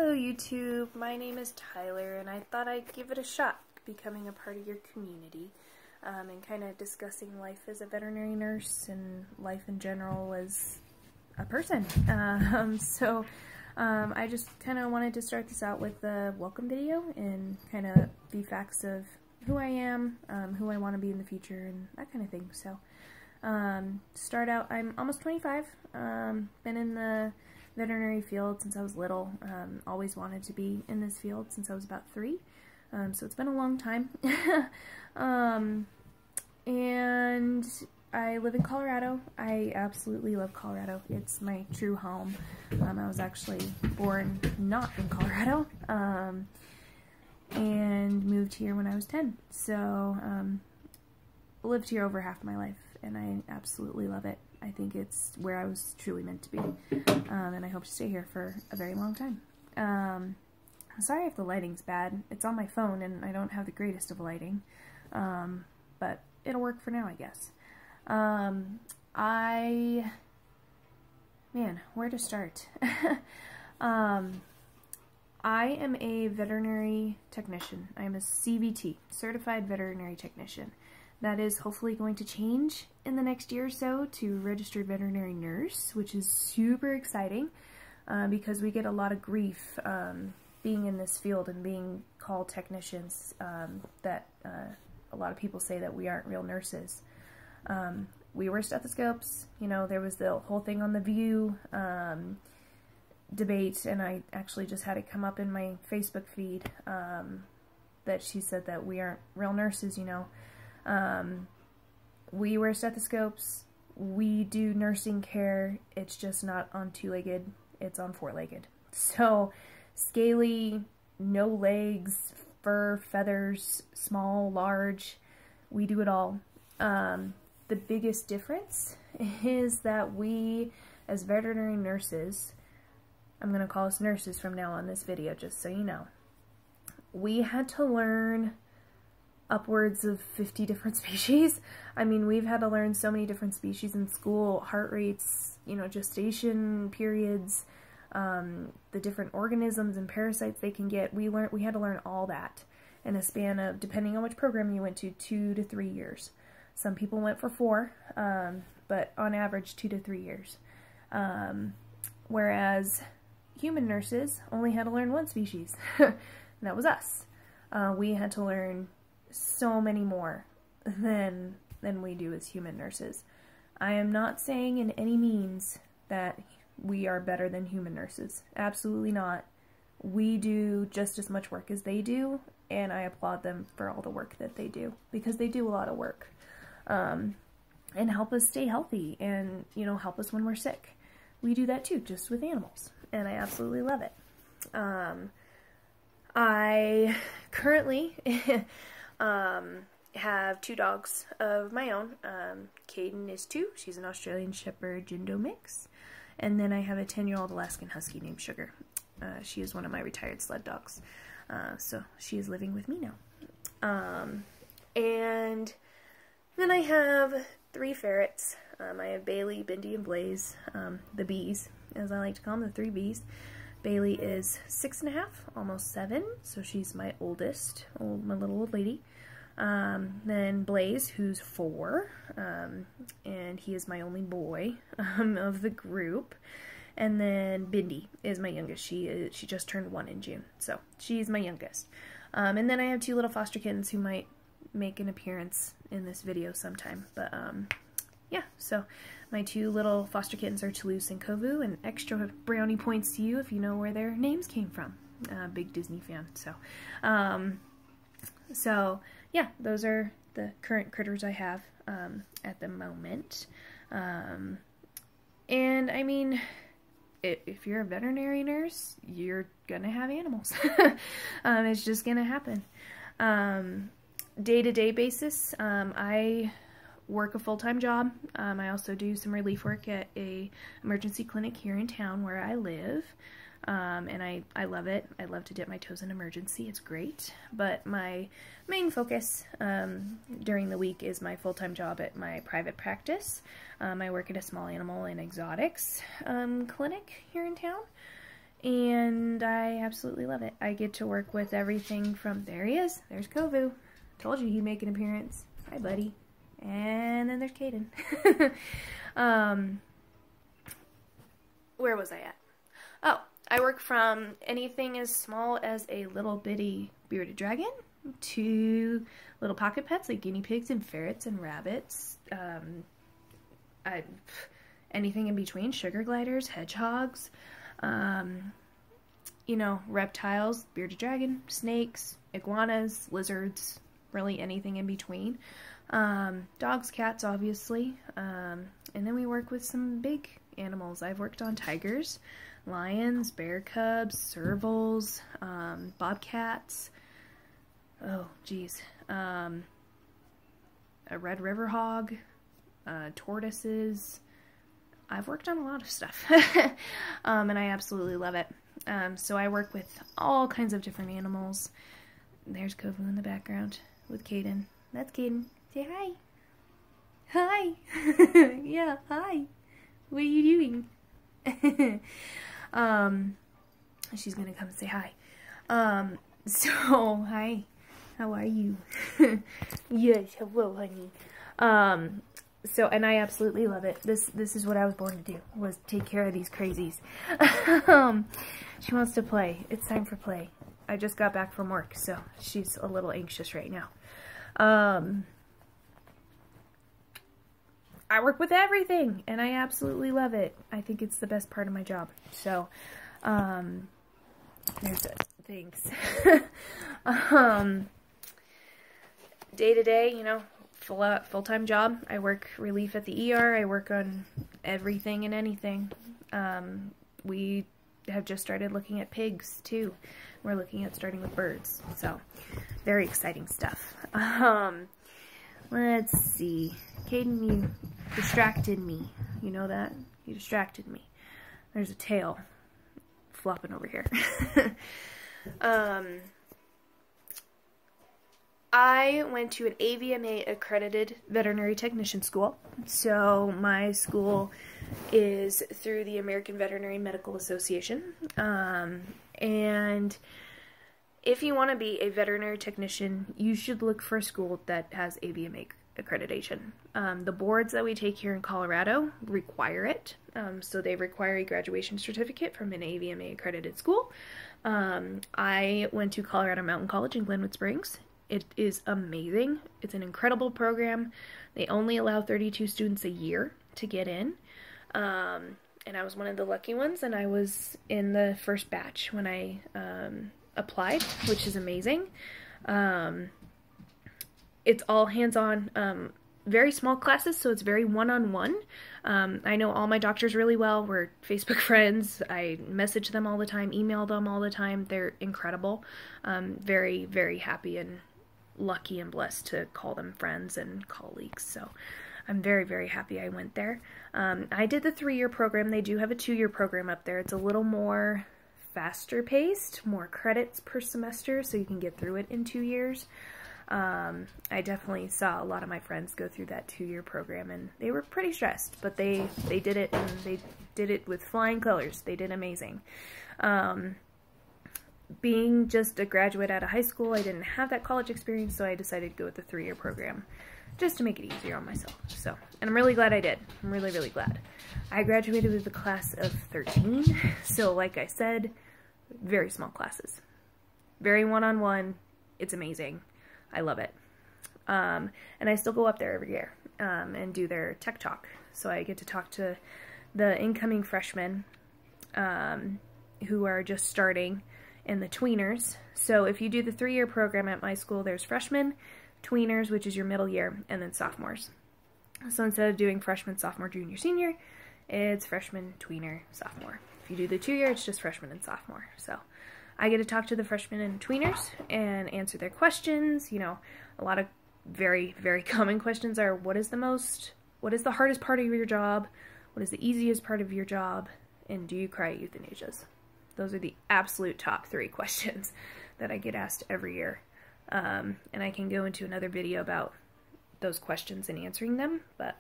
Hello YouTube, my name is Tyler and I thought I'd give it a shot becoming a part of your community and kind of discussing life as a veterinary nurse and life in general as a person. I just kind of wanted to start this out with a welcome video and kind of the facts of who I am, who I want to be in the future and that kind of thing. So start out, I'm almost 25, been in the veterinary field since I was little, always wanted to be in this field since I was about 3, so it's been a long time. And I live in Colorado. I absolutely love Colorado. It's my true home. I was actually born not in Colorado, and moved here when I was 10, so lived here over half my life, and I absolutely love it. I think it's where I was truly meant to be, and I hope to stay here for a very long time. I'm sorry if the lighting's bad. It's on my phone, and I don't have the greatest of lighting, but it'll work for now, I guess. Man, where to start? I am a veterinary technician. I am a CVT, Certified Veterinary Technician. That is hopefully going to change in the next year or so to Registered Veterinary Nurse, which is super exciting because we get a lot of grief being in this field and being called technicians, that a lot of people say that we aren't real nurses. We wear stethoscopes, you know, there was the whole thing on the View debate, and I actually just had it come up in my Facebook feed that she said that we aren't real nurses, you know. We wear stethoscopes, we do nursing care, it's just not on 2-legged, it's on 4-legged. So, scaly, no legs, fur, feathers, small, large, we do it all. The biggest difference is that we, as veterinary nurses, I'm going to call us nurses from now on this video, just so you know, we had to learn upwards of 50 different species. I mean, we've had to learn so many different species in school, heart rates, you know, gestation periods, the different organisms and parasites they can get. We had to learn all that in a span of, depending on which program you went to, 2 to 3 years. Some people went for 4, but on average 2 to 3 years. Whereas human nurses only had to learn 1 species, and that was us. We had to learn so many more than we do as human nurses. I am not saying in any means that we are better than human nurses. Absolutely not. We do just as much work as they do, and I applaud them for all the work that they do, because they do a lot of work, and help us stay healthy and, you know, help us when we're sick. We do that too, just with animals, and I absolutely love it. I currently have 2 dogs of my own. Caden is 2. She's an Australian Shepherd Jindo mix. And then I have a 10-year-old Alaskan Husky named Sugar. She is one of my retired sled dogs. So she is living with me now. And then I have 3 ferrets. I have Bailey, Bindi, and Blaze. The bees, as I like to call them, the 3 bees. Bailey is 6.5, almost 7, so she's my oldest, my little old lady. Then Blaze, who's 4, and he is my only boy of the group. And then Bindi is my youngest. She just turned 1 in June, so she's my youngest. And then I have 2 little foster kittens who might make an appearance in this video sometime. But yeah, so my 2 little foster kittens are Toulouse and Kovu, and extra brownie points to you if you know where their names came from. Big Disney fan. So yeah, those are the current critters I have at the moment. And I mean, if you're a veterinary nurse, you're gonna have animals. It's just gonna happen. Day-to-day basis, I work a full-time job. I also do some relief work at a emergency clinic here in town where I live, and I love it. I love to dip my toes in emergency. It's great. But my main focus during the week is my full-time job at my private practice. I work at a small animal and exotics clinic here in town, and I absolutely love it. I get to work with everything from, there he is, there's Kovu. Told you he'd make an appearance. Hi, buddy. And then there's Caden. Where was I at? Oh, I work from anything as small as a little bitty bearded dragon to little pocket pets like guinea pigs and ferrets and rabbits. Anything in between, sugar gliders, hedgehogs, you know, reptiles, bearded dragon, snakes, iguanas, lizards, really anything in between. Dogs, cats, obviously. And then we work with some big animals. I've worked on tigers, lions, bear cubs, servals, bobcats. Oh, geez. A red river hog, tortoises. I've worked on a lot of stuff. And I absolutely love it. So I work with all kinds of different animals. There's Kovu in the background with Caden. That's Caden. Say hi. Hi. Yeah, hi. What are you doing? She's gonna come say hi. So, hi. How are you? Yes, hello, honey. So, and I absolutely love it. This is what I was born to do, was take care of these crazies. She wants to play. It's time for play. I just got back from work, so she's a little anxious right now. I work with everything, and I absolutely love it. I think it's the best part of my job. So, there's it. Thanks. Day to day, you know, full-time job. I work relief at the ER. I work on everything and anything. We have just started looking at pigs, too. We're looking at starting with birds. So, very exciting stuff. Let's see. Caden, you distracted me. You know that? You distracted me. There's a tail flopping over here. I went to an AVMA accredited veterinary technician school. So my school is through the American Veterinary Medical Association. And if you want to be a veterinary technician, you should look for a school that has AVMA accreditation. The boards that we take here in Colorado require it. So they require a graduation certificate from an AVMA accredited school. I went to Colorado Mountain College in Glenwood Springs. It is amazing. It's an incredible program. They only allow 32 students a year to get in. And I was one of the lucky ones, and I was in the first batch when I applied, which is amazing. It's all hands-on, very small classes, so it's very one-on-one. I know all my doctors really well. We're Facebook friends. I message them all the time, email them all the time. They're incredible. Very, very happy and lucky and blessed to call them friends and colleagues. So I'm very, very happy I went there. I did the 3-year program. They do have a 2-year program up there. It's a little more faster paced, more credits per semester, so you can get through it in 2 years. I definitely saw a lot of my friends go through that 2-year program, and they were pretty stressed, but they did it, and they did it with flying colors. They did amazing. Being just a graduate out of high school, I didn't have that college experience, so I decided to go with the 3-year program just to make it easier on myself. So, and I'm really glad I did. I'm really, really glad. I graduated with a class of 13, so like I said, very small classes. Very one-on-one. It's amazing. I love it. And I still go up there every year and do their tech talk. So I get to talk to the incoming freshmen who are just starting, and the tweeners. So if you do the 3-year program at my school, there's freshmen, tweeners, which is your middle year, and then sophomores. So instead of doing freshman, sophomore, junior, senior, it's freshman, tweener, sophomore. If you do the 2-year, it's just freshman and sophomore. So I get to talk to the freshmen and tweeners and answer their questions. You know, a lot of very, very common questions are, what is the hardest part of your job? What is the easiest part of your job? And do you cry at euthanasias? Those are the absolute top 3 questions that I get asked every year. And I can go into another video about those questions and answering them, but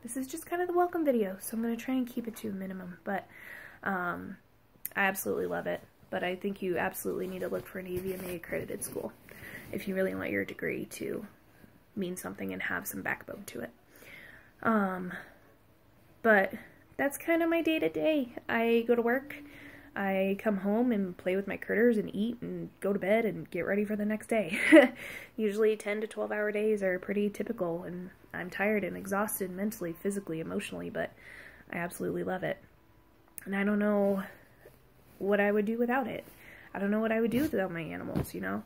this is just kind of the welcome video, so I'm going to try and keep it to a minimum. But I absolutely love it, but I think you absolutely need to look for an AVMA accredited school if you really want your degree to mean something and have some backbone to it. But that's kind of my day-to-day. I go to work, I come home and play with my critters and eat and go to bed and get ready for the next day. Usually 10 to 12 hour days are pretty typical, and I'm tired and exhausted mentally, physically, emotionally, but I absolutely love it. And I don't know what I would do without it. I don't know what I would do without my animals, you know?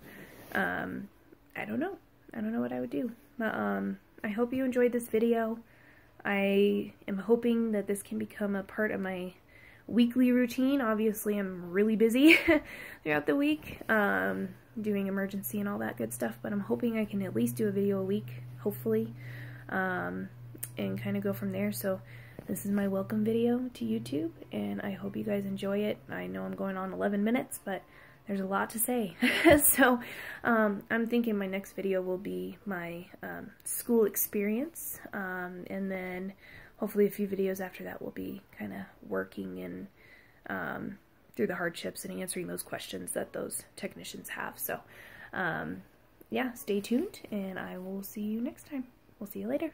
I don't know. I don't know what I would do. But I hope you enjoyed this video. I am hoping that this can become a part of my weekly routine. Obviously, I'm really busy throughout the week, doing emergency and all that good stuff, but I'm hoping I can at least do a video a week, hopefully, and kind of go from there. So this is my welcome video to YouTube, and I hope you guys enjoy it. I know I'm going on 11 minutes, but there's a lot to say. So I'm thinking my next video will be my school experience, and then hopefully a few videos after that will be kind of working and through the hardships and answering those questions that those technicians have. So yeah, stay tuned, and I will see you next time. We'll see you later.